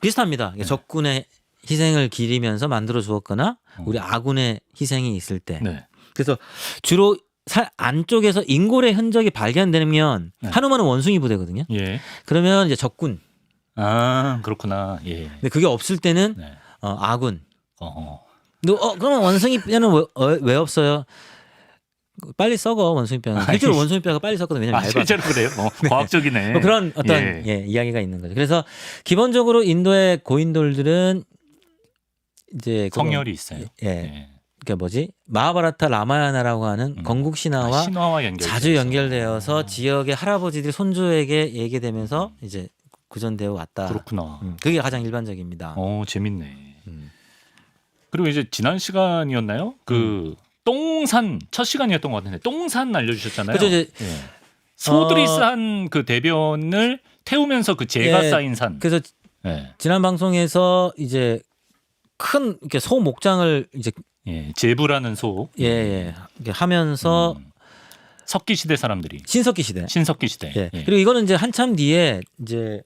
비슷합니다. 적군의 희생을 기리면서 만들어 주었거나 우리 아군의 희생이 있을 때. 네. 그래서 주로 안쪽에서 인골의 흔적이 발견되면 네. 하누만은 원숭이 부대거든요. 예. 그러면 이제 적군. 아, 그렇구나. 예. 근데 그게 없을 때는 네. 아군. 어. 그러면 원숭이 뼈는 왜 없어요? 빨리 썩어 원숭이 뼈는. 실제로 원숭이 뼈가 빨리 썩거든요. 왜냐면 얇아. 실제로 그래요? 과학적이네. 뭐 그런 어떤 이야기가 있는 거죠. 그래서 기본적으로 인도의 고인돌들은 이제 성열이 있어요. 예. 그게 뭐지? 마하바라타 라마야나라고 하는 건국 신화와 신화와 자주 연결되어서 지역의 할아버지들이 손주에게 얘기되면서 이제 구전되어 왔다. 그렇구나. 그게 가장 일반적입니다. 재밌네. 그리고 이제 지난 시간이었나요? 똥산 첫 시간이었던 것 같은데 똥산 알려주셨잖아요. 그렇죠. 이제 소들이 싼 그 대변을 태우면서 그 재가 쌓인 산. 그래서 지난 방송에서 이제 큰 이렇게 소 목장을 이제 제부라는 소. 이렇게 하면서 석기 시대 사람들이. 신석기 시대. 그리고 이거는 이제 한참 뒤에 이제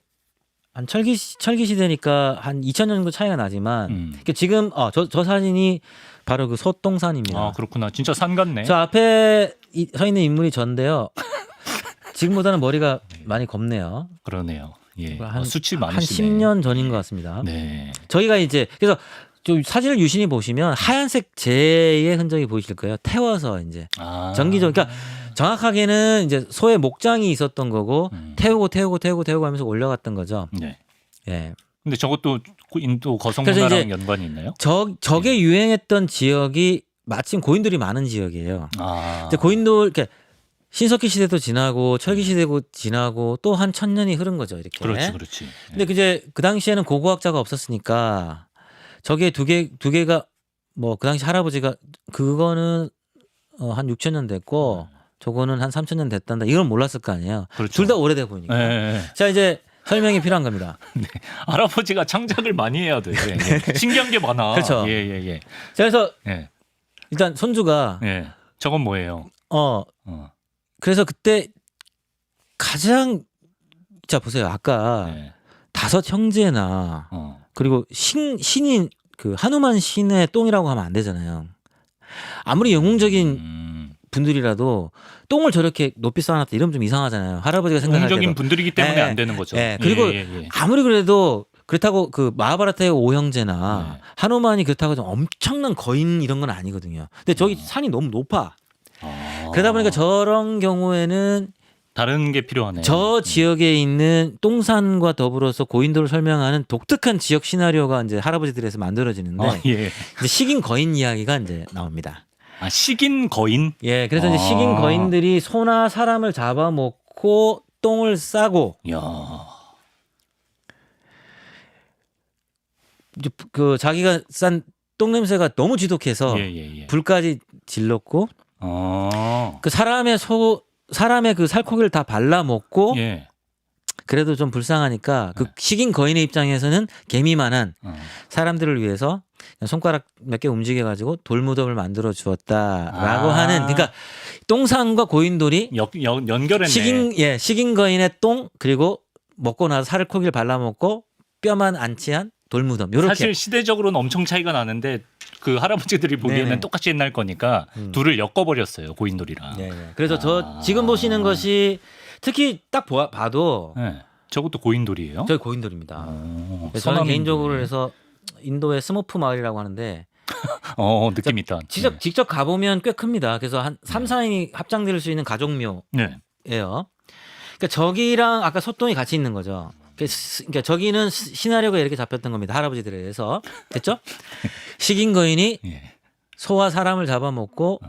한 철기 시대니까 한 2000년 정도 차이가 나지만 지금 저 사진이 바로 그 소똥산입니다. 아, 그렇구나. 진짜 산 같네. 저 앞에 서 있는 인물이 전데요. 지금보다는 머리가 많이 검네요. 그러네요. 예. 수치 많으시네. 한 10년 전인 것 같습니다. 네. 저희가 이제 그래서 좀 사진을 유심히 보시면 하얀색 재의 흔적이 보이실 거예요. 태워서 이제 전기적. 그러니까 정확하게는 이제 소의 목장이 있었던 거고 태우고 하면서 올라갔던 거죠. 네. 예. 근데 저것도 인도 거성 문화랑 연관이 있나요? 저게 유행했던 지역이 마침 고인돌이 많은 지역이에요. 고인돌 이렇게 신석기 시대도 지나고 철기 시대도 지나고 또 한 1000년이 흐른 거죠. 이렇게. 그렇지. 근데 이제 그 당시에는 고고학자가 없었으니까 저게 두 개가 뭐 그 당시 할아버지가 그거는 한 6000년 됐고 저거는 한 3000년 됐단다. 이건 몰랐을 거 아니에요. 그렇죠. 둘 다 오래돼 보이니까. 자 이제 설명이 필요한 겁니다. 네. 할아버지가 창작을 많이 해야 돼. 예. 신기한 게 많아. 그렇죠. 예. 자, 그래서 예. 일단 손주가 예. 저건 뭐예요? 그래서 그때 가장 자 보세요. 아까 예. 5 형제나 그리고 신인 그 하누만 신의 똥이라고 하면 안 되잖아요. 아무리 영웅적인 분들이라도 똥을 저렇게 높이 쌓아놨다 이러면 좀 이상하잖아요. 할아버지가 생각할 때도. 영웅적인 분들이기 때문에 안 되는 거죠. 그리고 예. 아무리 그래도 그렇다고 그 마하바라타의 5형제나 하누만이 그렇다고 좀 엄청난 거인 이런 건 아니거든요. 근데 저기 산이 너무 높아. 그러다 보니까 저런 경우에는 다른 게 필요하네. 저 지역에 있는 똥산과 더불어서 고인돌을 설명하는 독특한 지역 시나리오가 이제 할아버지들에서 만들어지는데 예. 이제 식인 거인 이야기가 이제 나옵니다. 아, 식인 거인? 예, 그래서 이제 식인 거인들이 소나 사람을 잡아먹고 똥을 싸고 야. 이제 그 자기가 싼 똥 냄새가 너무 지독해서 불까지 질렀고 그 사람의 그 살코기를 다 발라 먹고 그래도 좀 불쌍하니까 그 식인 거인의 입장에서는 개미만한 사람들을 위해서 손가락 몇 개 움직여 가지고 돌무덤을 만들어 주었다라고 하는 그러니까 똥산과 고인돌이 연결했네. 식인 거인의 똥 그리고 먹고 나서 살코기를 발라 먹고 뼈만 안치한 돌무덤. 요렇게. 사실 시대적으로는 엄청 차이가 나는데 그 할아버지들이 보기에는 똑같이 옛날 거니까 둘을 엮어버렸어요. 고인돌이랑. 네. 그래서 저 지금 보시는 것이 특히 딱 봐도 저것도 고인돌이에요? 저희 고인돌입니다. 저는 개인적으로 해서 인도의 스모프 마을이라고 하는데 느낌 있다. 직접 가보면 꽤 큽니다. 그래서 한 3, 4인이 합장될 수 있는 가족묘예요. 그러니까 저기랑 아까 소똥이 같이 있는 거죠. 그러니까 저기는 시나리오가 이렇게 잡혔던 겁니다. 할아버지들에 의해서. 됐죠? 식인 거인이 소와 사람을 잡아먹고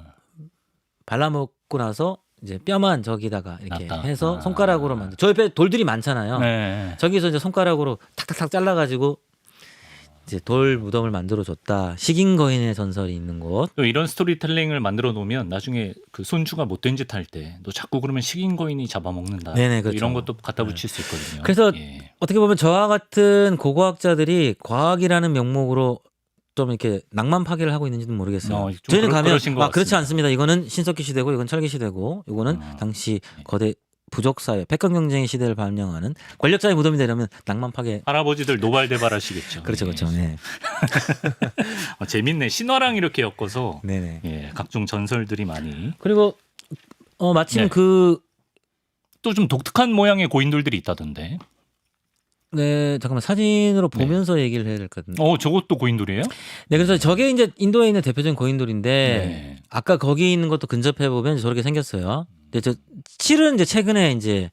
발라먹고 나서 이제 뼈만 저기다가 이렇게 해서 손가락으로 만들. 저 옆에 돌들이 많잖아요. 저기서 이제 손가락으로 탁탁탁 잘라가지고 이제 돌 무덤을 만들어 줬다. 식인 거인의 전설이 있는 곳. 또 이런 스토리텔링을 만들어 놓으면 나중에 그 손주가 못된 짓 할 때 너 자꾸 그러면 식인 거인이 잡아먹는다. 그렇죠. 이런 것도 갖다 붙일 수 있거든요. 그래서 어떻게 보면 저와 같은 고고학자들이 과학이라는 명목으로 좀 이렇게 낭만 파괴를 하고 있는지는 모르겠어요. 저희는 가면 그렇지 않습니다. 이거는 신석기 시대고 이건 철기 시대고 이거는 당시 거대 부족 사회, 백권 경쟁의 시대를 반영하는 권력자의 무덤이다 이러면 낭만 파괴. 할아버지들 노발대발하시겠죠. 그렇죠. 네. 재밌네. 신화랑 이렇게 엮어서 각종 전설들이 많이. 그리고 마침 또 좀 독특한 모양의 고인돌들이 있다던데. 네, 잠깐만 사진으로 보면서 얘기를 해야 될 것 같은데. 저것도 고인돌이에요? 네, 그래서 저게 이제 인도에 있는 대표적인 고인돌인데 아까 거기 있는 것도 근접해 보면 저렇게 생겼어요. 근데 실은 이제 최근에 이제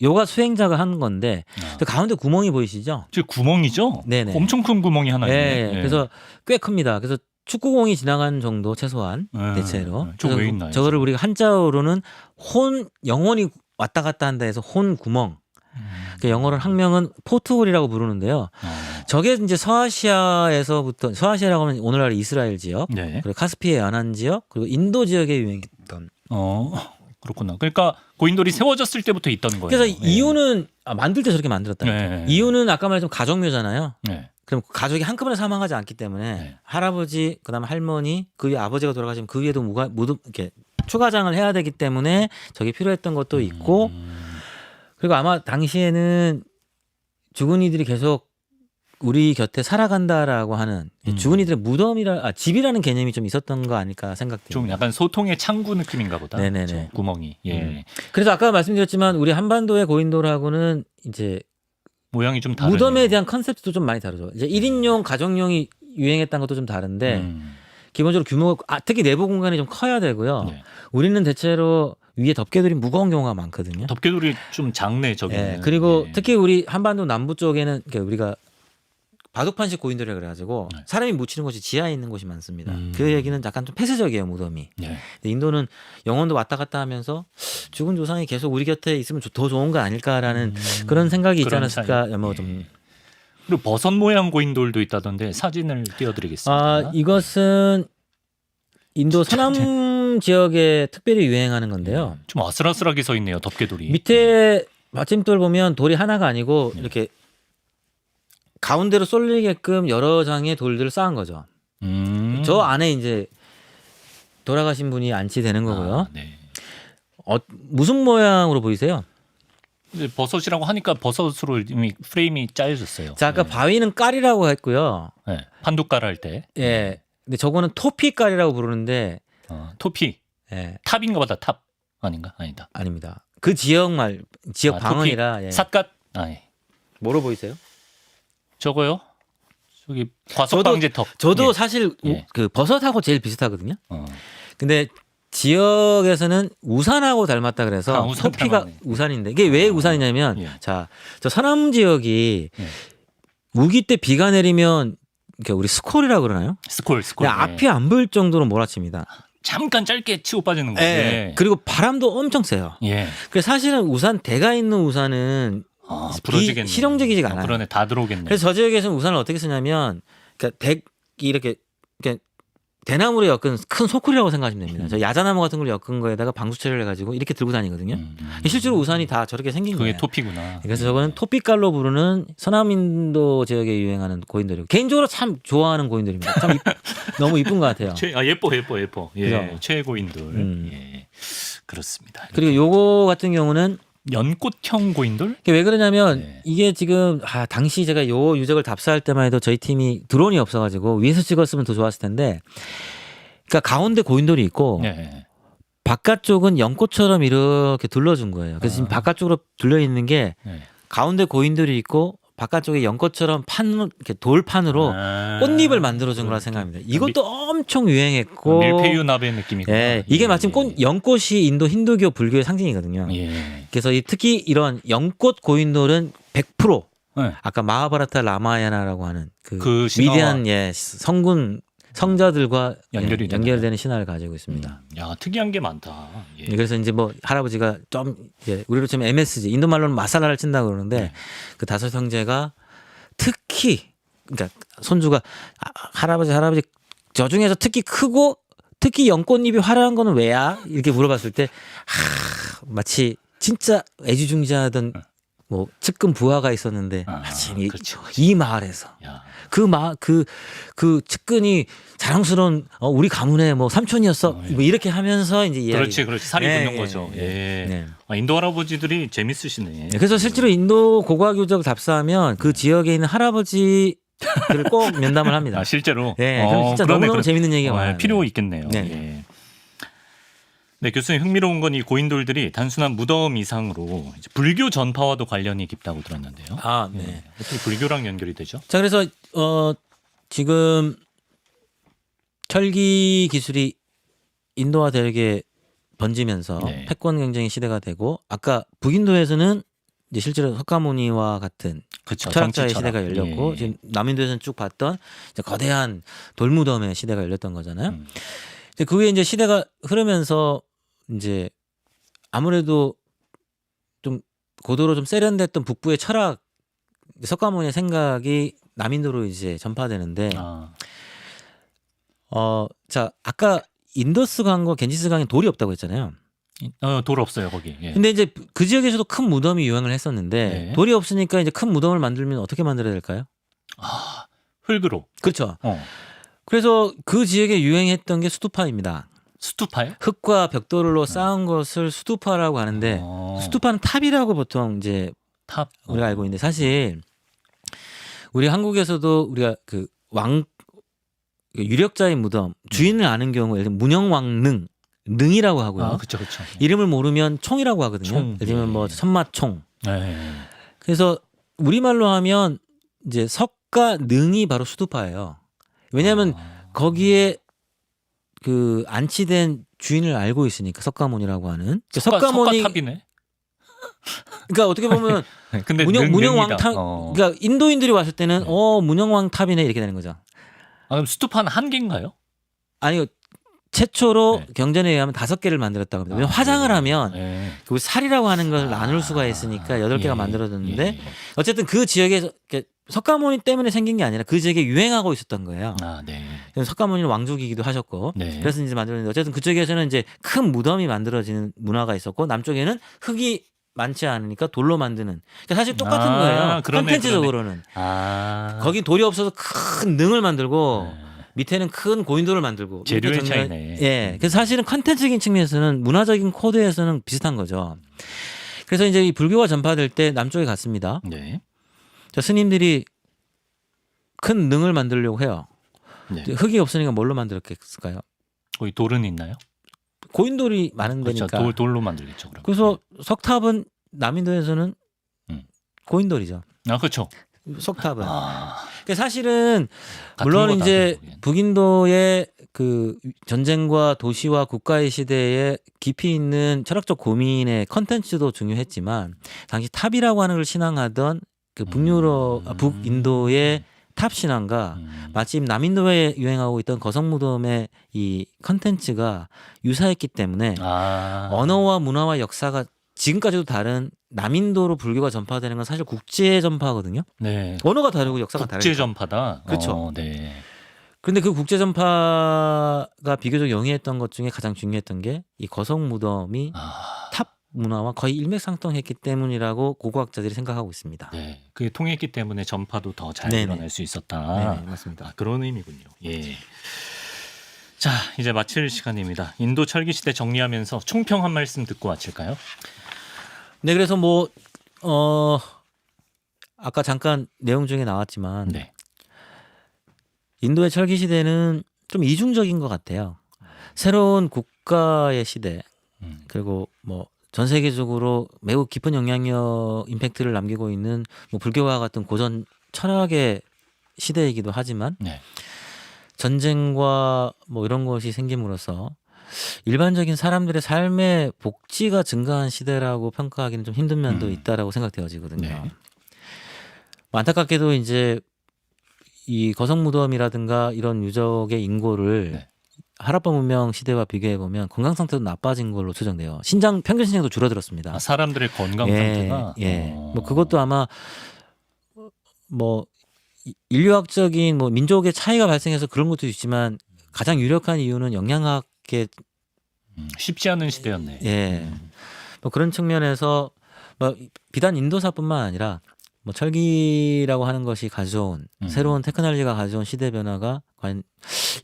요가 수행자가 한 건데 가운데 구멍이 보이시죠? 저 구멍이죠? 네네. 엄청 큰 구멍이 하나 있네. 그래서 꽤 큽니다. 그래서 축구공이 지나가는 정도 최소한 대체로. 저 왜 있나요? 저거를 우리가 한자어로는 영혼이 왔다 갔다 한다 해서 혼 구멍. 그 영어로 학명은 포트홀이라고 부르는데요. 저게 이제 서아시아에서부터 서아시아라고 하면 오늘날 이스라엘 지역, 그리고 카스피의 연안 지역, 그리고 인도 지역에 유행했던. 그렇구나. 그러니까 고인돌이 세워졌을 때부터 있던 거예요. 그래서 이유는 만들 때 저렇게 만들었다. 이유는 아까 말했던 가족묘잖아요. 그럼 가족이 한꺼번에 사망하지 않기 때문에 할아버지, 그다음에 할머니, 그 위에 아버지가 돌아가시면 그 위에도 무덤 이렇게 추가장을 해야 되기 때문에 저게 필요했던 것도 있고. 그리고 아마 당시에는 죽은 이들이 계속 우리 곁에 살아간다라고 하는 죽은 이들의 집이라는 개념이 좀 있었던 거 아닐까 생각돼요. 좀 약간 소통의 창구 느낌인가 보다. 네네네. 구멍이. 그래서 아까 말씀드렸지만 우리 한반도의 고인돌하고는 이제 모양이 좀 다르네요. 무덤에 대한 컨셉도 좀 많이 다르죠. 이제 1인용 가정용이 유행했던 것도 좀 다른데 기본적으로 규모가 특히 내부 공간이 좀 커야 되고요. 우리는 대체로 위에 덮개돌이 무거운 경우가 많거든요. 덮개돌이 좀 작네 저기. 그리고 특히 우리 한반도 남부 쪽에는 우리가 바둑판식 고인돌이라 그래가지고 사람이 묻히는 곳이 지하에 있는 곳이 많습니다. 그 얘기는 약간 좀 폐쇄적이에요 무덤이. 근데 인도는 영혼도 왔다 갔다 하면서 죽은 조상이 계속 우리 곁에 있으면 더 좋은 거 아닐까라는 그런 생각이 있지 않았을까. 그리고 버섯 모양 고인돌도 있다던데 사진을 띄워드리겠습니다. 이것은 인도 서남 지역에 특별히 유행하는 건데요. 좀 아슬아슬하게 서 있네요 덮개돌이. 밑에 받침돌 보면 돌이 하나가 아니고 이렇게 가운데로 쏠리게끔 여러 장의 돌들을 쌓은 거죠. 저 안에 이제 돌아가신 분이 안치되는 거고요. 아, 네. 무슨 모양으로 보이세요? 이제 버섯이라고 하니까 버섯으로 이미 프레임이 짜여졌어요. 자, 아까 바위는 깔이라고 했고요. 네. 판독깔 할 때. 예. 근데 저거는 토피 깔이라고 부르는데 토피. 예. 탑인가 보다. 탑. 아닌가? 아니다. 아닙니다. 그 지역 지역 방언이라 예. 삿갓. 아, 예. 뭐로 보이세요? 저거요? 저기 과속방지턱. 저도 예. 사실 예. 그 버섯하고 제일 비슷하거든요. 어. 근데 지역에서는 우산하고 닮았다 그래서 우산 토피가 닮았네. 우산인데 이게 왜 우산이냐면 예. 자, 저 서남 지역이 예. 우기 때 비가 내리면 그러니까 우리 스콜이라고 그러나요? 스콜. 근데 앞이 안 보일 정도로 몰아칩니다. 잠깐 짧게 치고 빠지는 거예요. 예. 그리고 바람도 엄청 세요. 예. 그래서 사실은 우산 대가 있는 우산은 부러지겠네. 실용적이지가 않아요. 그러네. 다 들어오겠네. 그래서 저 지역에서는 우산을 어떻게 쓰냐면 그러니까 이렇게 대나무로 엮은 큰 소쿠리라고 생각하시면 됩니다. 저 야자나무 같은 걸 엮은 거에다가 방수 처리를 해가지고 이렇게 들고 다니거든요. 실제로 우산이 다 저렇게 생긴 그게 거예요. 토피구나. 그래서 저거는 토피깔로 부르는 서남인도 지역에 유행하는 고인돌이고 개인적으로 참 좋아하는 고인돌입니다. 참 너무 이쁜 것 같아요. 예뻐. 예. 그죠? 최고인돌. 예. 그렇습니다. 그리고 요거 같은 경우는 연꽃형 고인돌? 이게 왜 그러냐면 네. 이게 지금 당시 제가 요 유적을 답사할 때만 해도 저희 팀이 드론이 없어가지고 위에서 찍었으면 더 좋았을 텐데, 그러니까 가운데 고인돌이 있고 네. 바깥쪽은 연꽃처럼 이렇게 둘러준 거예요. 그래서 지금 바깥쪽으로 둘러 있는 게 네. 가운데 고인돌이 있고 바깥쪽에 연꽃처럼 이렇게 돌판으로 꽃잎을 만들어준 거라 생각합니다. 이것도 엄청 유행했고 밀푀유 나베 느낌이고. 예, 이게 마침 연꽃이 인도 힌두교 불교의 상징이거든요. 예. 그래서 특히 이런 연꽃 고인돌은 100% 네. 아까 마하바라타 라마야나라고 하는 그 신화와 위대한 성군 성자들과 연결되는 신화를 가지고 있습니다. 야, 특이한 게 많다. 예. 그래서 이제 뭐 할아버지가 좀 우리로 치면 MSG 인도 말로는 마살라를 친다고 그러는데 그 다섯 형제가 특히 그러니까 손주가 할아버지 저 중에서 특히 크고 특히 연꽃잎이 화려한 거는 왜야? 이렇게 물어봤을 때 마치 진짜 애지중지하던 뭐 측근 부하가 있었는데 마침 그렇죠. 이 마을에서 그 측근이 자랑스러운 우리 가문의 뭐 삼촌이었어. 뭐 이렇게 하면서 이제 그렇지 살이 붙는 거죠. 예. 인도 할아버지들이 재밌으시네. 그래서 실제로 인도 고고학유적 답사하면 그 지역에 있는 할아버지들을 꼭 면담을 합니다. 실제로. 그럼 진짜 너무너무 재밌는 얘기가 많아요. 필요 있겠네요. 예. 네, 교수님 흥미로운 건 이 고인돌들이 단순한 무덤 이상으로 이제 불교 전파와도 관련이 깊다고 들었는데요. 네. 어떻게 불교랑 연결이 되죠? 자, 그래서 지금 철기 기술이 인도와 대륙에 번지면서 패권 경쟁의 시대가 되고 아까 북인도에서는 이제 실제로 석가모니와 같은 철학자의 시대가 열렸고 지금 남인도에서는 쭉 봤던 이제 거대한 돌무덤의 시대가 열렸던 거잖아요. 그 후에 이제 시대가 흐르면서 이제 아무래도 좀 고도로 좀 세련됐던 북부의 철학 석가모니의 생각이 남인도로 이제 전파되는데 자 아까 인더스 강과 겐지스 강에 돌이 없다고 했잖아요. 돌 없어요 거기. 근데 이제 그 지역에서도 큰 무덤이 유행을 했었는데 돌이 없으니까 이제 큰 무덤을 만들면 어떻게 만들어야 될까요? 흙으로. 그렇죠. 그래서 그 지역에 유행했던 게 수투파입니다. 수투파요? 흙과 벽돌로 쌓은 것을 수투파라고 하는데 수투파는 탑이라고 보통 이제 우리가 알고 있는데 사실 우리 한국에서도 우리가 그 유력자의 무덤 주인을 아는 경우 예를 들면 문영왕릉 능이라고 하고요. 그렇죠. 이름을 모르면 총이라고 하거든요. 예를 들면 뭐 천마총. 그래서 우리말로 하면 이제 석가 능이 바로 수투파예요. 왜냐하면 거기에 그 안치된 주인을 알고 있으니까 석가모니라고 하는 석가모니 석가탑이네. 그러니까 어떻게 보면 근데 문영왕탑 그러니까 인도인들이 왔을 때는 문영왕탑이네 이렇게 되는 거죠. 그럼 수투파는 한 개인가요? 아니요. 최초로 경전에 의하면 5개를 만들었다고 합니다. 왜냐면 화장을 하면 그 살이라고 하는 걸 나눌 수가 있으니까 8개가 만들어졌는데 어쨌든 그 지역에서 석가모니 때문에 생긴 게 아니라 그 지역에 유행하고 있었던 거예요. 석가모니는 왕족이기도 하셨고 그래서 이제 만들었는데 어쨌든 그쪽에서는 이제 큰 무덤이 만들어지는 문화가 있었고 남쪽에는 흙이 많지 않으니까 돌로 만드는. 그러니까 사실 똑같은 아, 거예요. 그러네, 컨텐츠적으로는. 아, 거기 돌이 없어서 큰 능을 만들고 밑에는 큰 고인돌을 만들고. 재료의 이렇게 차이네. 예. 그래서 사실은 컨텐츠적인 측면에서는 문화적인 코드에서는 비슷한 거죠. 그래서 이제 이 불교가 전파될 때 남쪽에 갔습니다. 네. 저 스님들이 큰 능을 만들려고 해요. 네. 흙이 없으니까 뭘로 만들었겠을까요? 거기 돌은 있나요? 고인돌이 많은 그렇죠. 데니까. 돌로 만들겠죠. 그럼. 그래서 석탑은 남인도에서는 고인돌이죠. 아, 그렇죠. 석탑은. 아, 그러니까 사실은 같은 물론 거다, 이제 결국엔. 북인도의 그 전쟁과 도시와 국가의 시대에 깊이 있는 철학적 고민의 컨텐츠도 중요했지만 당시 탑이라고 하는 걸 신앙하던 그 북인도의 탑 신앙과 마침 남인도에 유행하고 있던 거성 무덤의 이 컨텐츠가 유사했기 때문에 아, 언어와 문화와 역사가 지금까지도 다른 남인도로 불교가 전파되는 건 사실 국제 전파거든요. 네. 언어가 다르고 역사가 국제 다르니까. 전파다. 그렇죠. 네. 그런데 그 국제 전파가 비교적 영위했던 것 중에 가장 중요했던 게 이 거성 무덤이 아, 탑 문화와 거의 일맥상통했기 때문이라고 고고학자들이 생각하고 있습니다. 네. 그게 통했기 때문에 전파도 더 잘 네네. 일어날 수 있었다. 네, 맞습니다. 아, 그런 의미군요. 예. 자, 이제 마칠 시간입니다. 인도 철기 시대 정리하면서 총평 한 말씀 듣고 마칠까요? 네, 그래서 아까 잠깐 내용 중에 나왔지만 네. 인도의 철기 시대는 좀 이중적인 것 같아요. 새로운 국가의 시대, 그리고 전 세계적으로 매우 깊은 영향력, 임팩트를 남기고 있는 불교와 같은 고전 철학의 시대이기도 하지만 네. 전쟁과 이런 것이 생김으로써 일반적인 사람들의 삶의 복지가 증가한 시대라고 평가하기는 좀 힘든 면도 있다라고 생각되어지거든요. 네. 안타깝게도 이제 이 거성 무덤이라든가 이런 유적의 인고를 네. 하라파 문명 시대와 비교해 보면 건강 상태도 나빠진 걸로 추정돼요. 평균 신장도 줄어들었습니다. 아, 사람들의 건강 예, 상태가 예. 그것도 아마 인류학적인 민족의 차이가 발생해서 그런 것도 있지만 가장 유력한 이유는 영양학의 쉽지 않은 시대였네. 예. 그런 측면에서 비단 인도사뿐만 아니라 철기라고 하는 것이 가져온 새로운 테크놀로지가 가져온 시대 변화가 과연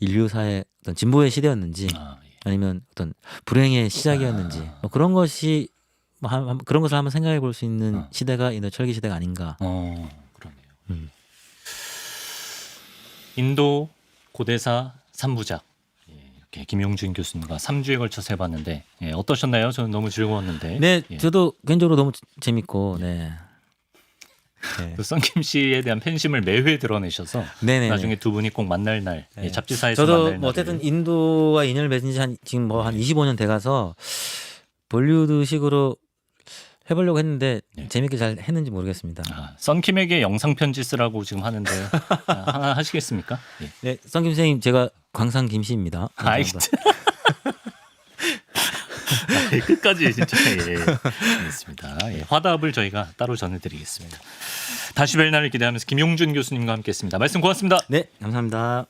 인류사의 어떤 진보의 시대였는지 아, 예. 아니면 어떤 불행의 시작이었는지 그런 것이 그런 것을 한번 생각해 볼 수 있는 시대가 인도 철기 시대가 아닌가. 그러네요. 인도 고대사 3부작 이렇게 김용준 교수님과 3주에 걸쳐서 해봤는데 어떠셨나요? 저는 너무 즐거웠는데. 네, 예. 저도 개인적으로 너무 재밌고, 네. 네. 그 썬킴 씨에 대한 팬심을 매회 드러내셔서 네네. 나중에 두 분이 꼭 만날 날, 네. 잡지사에서 저도 만날 날. 어쨌든 인도와 인연을 맺은 지 지금 한 25년 돼가서 볼리우드식으로 해보려고 했는데 재밌게 잘 했는지 모르겠습니다. 아, 썬킴에게 영상 편지 쓰라고 지금 하는데 하나 하시겠습니까? 예. 네, 썬킴 선생님 제가 광산 김씨입니다. 아이, 끝까지 진짜 알겠습니다. 화답을 저희가 따로 전해드리겠습니다. 다시 뵐 날을 기대하면서 김용준 교수님과 함께했습니다. 말씀 고맙습니다. 네, 감사합니다.